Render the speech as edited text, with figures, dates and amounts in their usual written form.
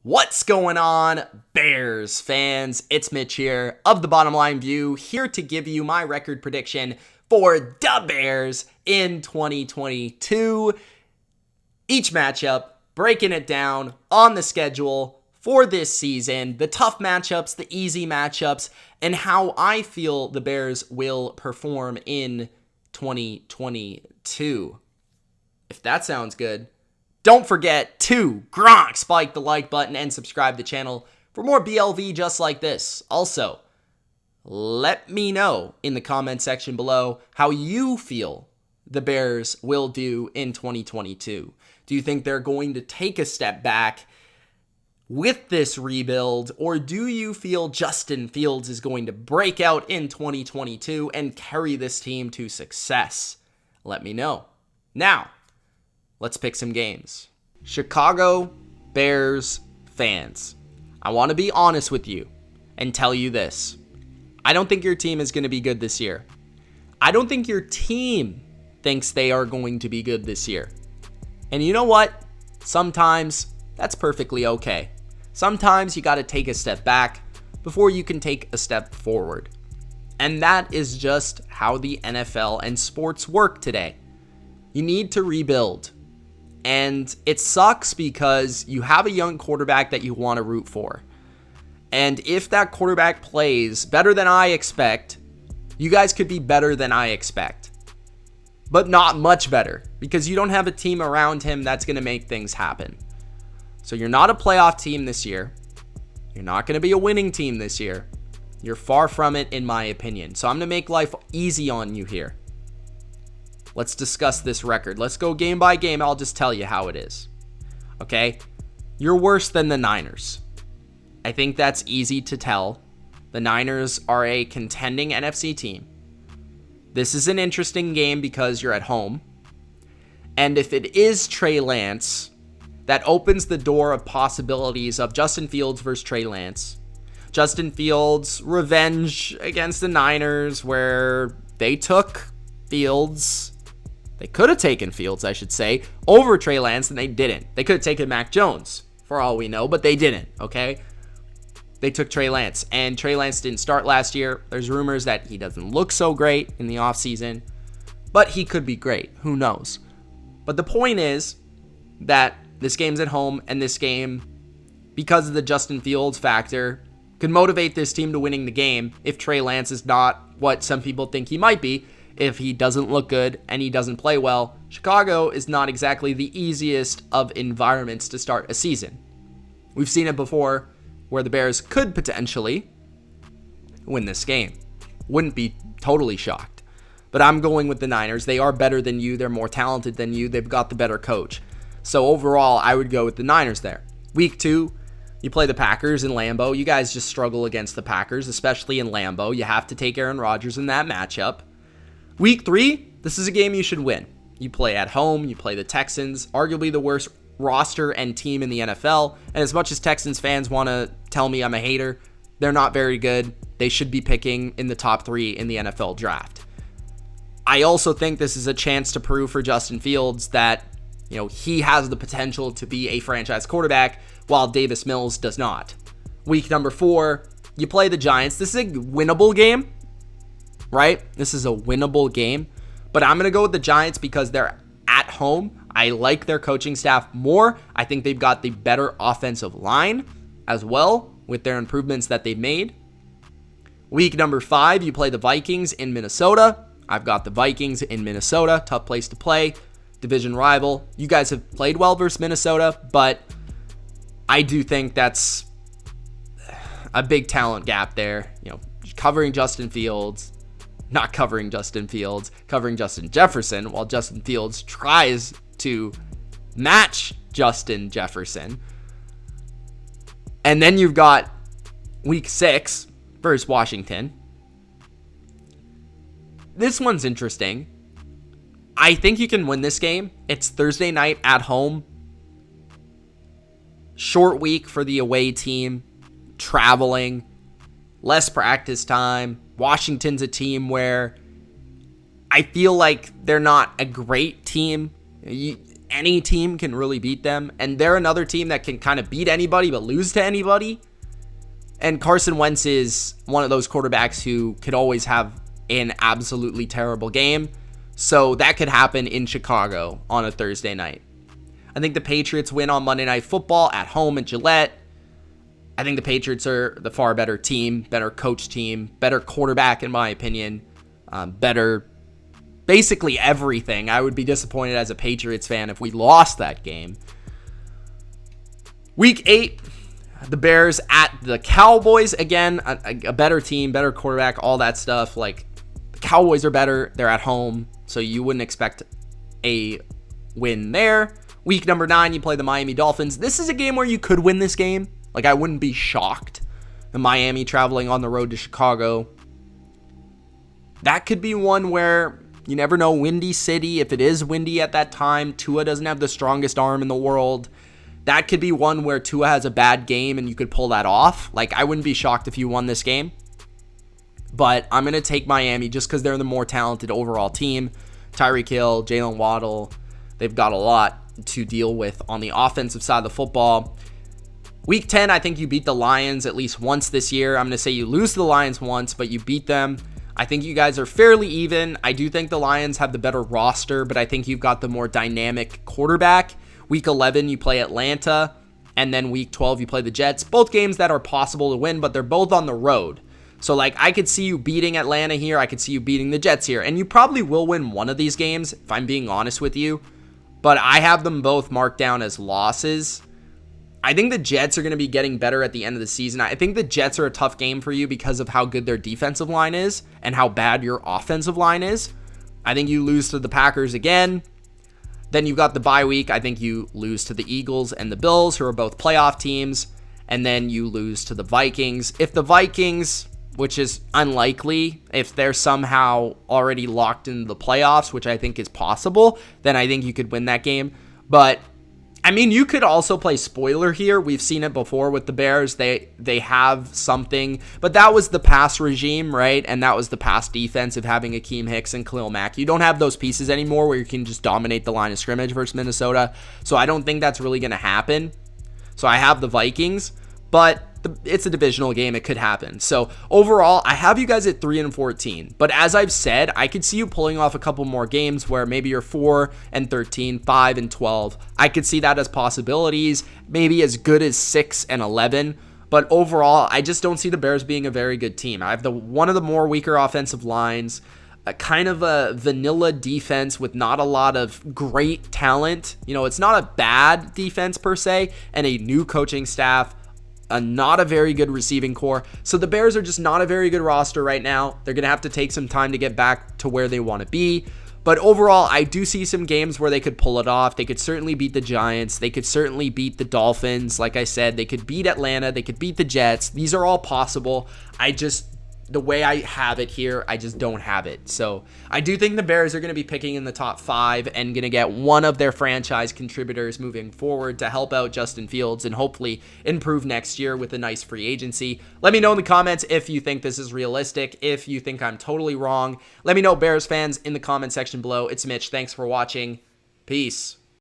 What's going on, Bears fans? It's Mitch here of TheBottomLineView, here to give you my record prediction for the Bears in 2022. Each matchup, breaking it down on the schedule for this season, the tough matchups, the easy matchups, and how I feel the Bears will perform in 2022. If that sounds good, don't forget to spike the like button and subscribe to the channel for more BLV just like this. Also, let me know in the comment section below how you feel the Bears will do in 2022. Do you think they're going to take a step back with this rebuild, or do you feel Justin Fields is going to break out in 2022 and carry this team to success? Let me know. Now, let's pick some games. Chicago Bears fans, I want to be honest with you and tell you this. I don't think your team is going to be good this year. I don't think your team thinks they are going to be good this year. And you know what? Sometimes that's perfectly okay. Sometimes you got to take a step back before you can take a step forward. And that is just how the NFL and sports work today. You need to rebuild. And it sucks because you have a young quarterback that you want to root for. And if that quarterback plays better than I expect, you guys could be better than I expect. But not much better, because you don't have a team around him that's going to make things happen. So you're not a playoff team this year. You're not going to be a winning team this year. You're far from it, in my opinion. So I'm going to make life easy on you here. Let's discuss this record. Let's go game by game. I'll just tell you how it is. Okay? You're worse than the Niners. I think that's easy to tell. The Niners are a contending NFC team. This is an interesting game because you're at home. And if it is Trey Lance, that opens the door of possibilities of Justin Fields versus Trey Lance. Justin Fields' revenge against the Niners, where they took Fields. They could have taken Fields, I should say, over Trey Lance, and they didn't. They could have taken Mac Jones, for all we know, but they didn't, okay? They took Trey Lance, and Trey Lance didn't start last year. There's rumors that he doesn't look so great in the offseason, but he could be great. Who knows? But the point is that this game's at home, and this game, because of the Justin Fields factor, could motivate this team to winning the game if Trey Lance is not what some people think he might be. If he doesn't look good and he doesn't play well, Chicago is not exactly the easiest of environments to start a season. We've seen it before where the Bears could potentially win this game. Wouldn't be totally shocked. But I'm going with the Niners. They are better than you. They're more talented than you. They've got the better coach. So overall, I would go with the Niners there. Week 2, you play the Packers in Lambeau. You guys just struggle against the Packers, especially in Lambeau. You have to take Aaron Rodgers in that matchup. Week 3, this is a game you should win. You play at home, you play the Texans, arguably the worst roster and team in the NFL. And as much as Texans fans want to tell me I'm a hater, they're not very good. They should be picking in the top 3 in the NFL draft. I also think this is a chance to prove for Justin Fields that, he has the potential to be a franchise quarterback while Davis Mills does not. Week number 4, you play the Giants. This is a winnable game. Right? This is a winnable game, but I'm going to go with the Giants because they're at home. I like their coaching staff more. I think they've got the better offensive line as well with their improvements that they've made. Week number 5, you play the Vikings in Minnesota. I've got the Vikings in Minnesota. Tough place to play. Division rival. You guys have played well versus Minnesota, but I do think that's a big talent gap there. Covering Justin Fields. Not covering Justin Fields, covering Justin Jefferson, while Justin Fields tries to match Justin Jefferson. And then you've got week 6 versus Washington. This one's interesting. I think you can win this game. It's Thursday night at home. Short week for the away team. Traveling. Less practice time. Washington's a team where I feel like they're not a great team. any team can really beat them. And they're another team that can kind of beat anybody but lose to anybody. And Carson Wentz is one of those quarterbacks who could always have an absolutely terrible game. So that could happen in Chicago on a Thursday night. I think the Patriots win on Monday Night Football at home in Gillette. I think the Patriots are the far better team, better coach team, better quarterback in my opinion, better basically everything. I would be disappointed as a Patriots fan if we lost that game. Week 8, the Bears at the Cowboys. Again, a better team, better quarterback, all that stuff. Like, the Cowboys are better. They're at home, so you wouldn't expect a win there. Week number 9, you play the Miami Dolphins. This is a game where you could win this game. Like, I wouldn't be shocked. The Miami traveling on the road to Chicago. That could be one where you never know. Windy city. If it is windy at that time, Tua doesn't have the strongest arm in the world. That could be one where Tua has a bad game and you could pull that off. Like, I wouldn't be shocked if you won this game. But I'm going to take Miami just because they're the more talented overall team. Tyreek Hill, Jalen Waddle, they've got a lot to deal with on the offensive side of the football. Week 10, I think you beat the Lions at least once this year. I'm going to say you lose to the Lions once, but you beat them. I think you guys are fairly even. I do think the Lions have the better roster, but I think you've got the more dynamic quarterback. Week 11, you play Atlanta, and then week 12, you play the Jets. Both games that are possible to win, but they're both on the road. So, like, I could see you beating Atlanta here. I could see you beating the Jets here, and you probably will win one of these games, if I'm being honest with you. But I have them both marked down as losses. I think the Jets are going to be getting better at the end of the season. I think the Jets are a tough game for you because of how good their defensive line is and how bad your offensive line is. I think you lose to the Packers again. Then you've got the bye week. I think you lose to the Eagles and the Bills, who are both playoff teams. And then you lose to the Vikings. If the Vikings, which is unlikely, if they're somehow already locked into the playoffs, which I think is possible, then I think you could win that game. But I mean, you could also play spoiler here. We've seen it before with the Bears. They have something, but that was the pass regime, right? And that was the pass defense of having Akeem Hicks and Khalil Mack. You don't have those pieces anymore where you can just dominate the line of scrimmage versus Minnesota. So I don't think that's really going to happen. So I have the Vikings, but it's a divisional game. It could happen. So overall, I have you guys at 3-14. But as I've said, I could see you pulling off a couple more games where maybe you're 4-13, 5-12. I could see that as possibilities. Maybe as good as 6-11. But overall, I just don't see the Bears being a very good team. I have one of the more weaker offensive lines, a kind of a vanilla defense with not a lot of great talent. You know, it's not a bad defense per se, and a new coaching staff. Not a very good receiving core. So the Bears are just not a very good roster right now. They're going to have to take some time to get back to where they want to be. But overall, I do see some games where they could pull it off. They could certainly beat the Giants. They could certainly beat the Dolphins. Like I said, they could beat Atlanta. They could beat the Jets. These are all possible. The way I have it here, I just don't have it. So I do think the Bears are going to be picking in the top 5 and going to get one of their franchise contributors moving forward to help out Justin Fields and hopefully improve next year with a nice free agency. Let me know in the comments if you think this is realistic, if you think I'm totally wrong. Let me know, Bears fans, in the comment section below. It's Mitch. Thanks for watching. Peace.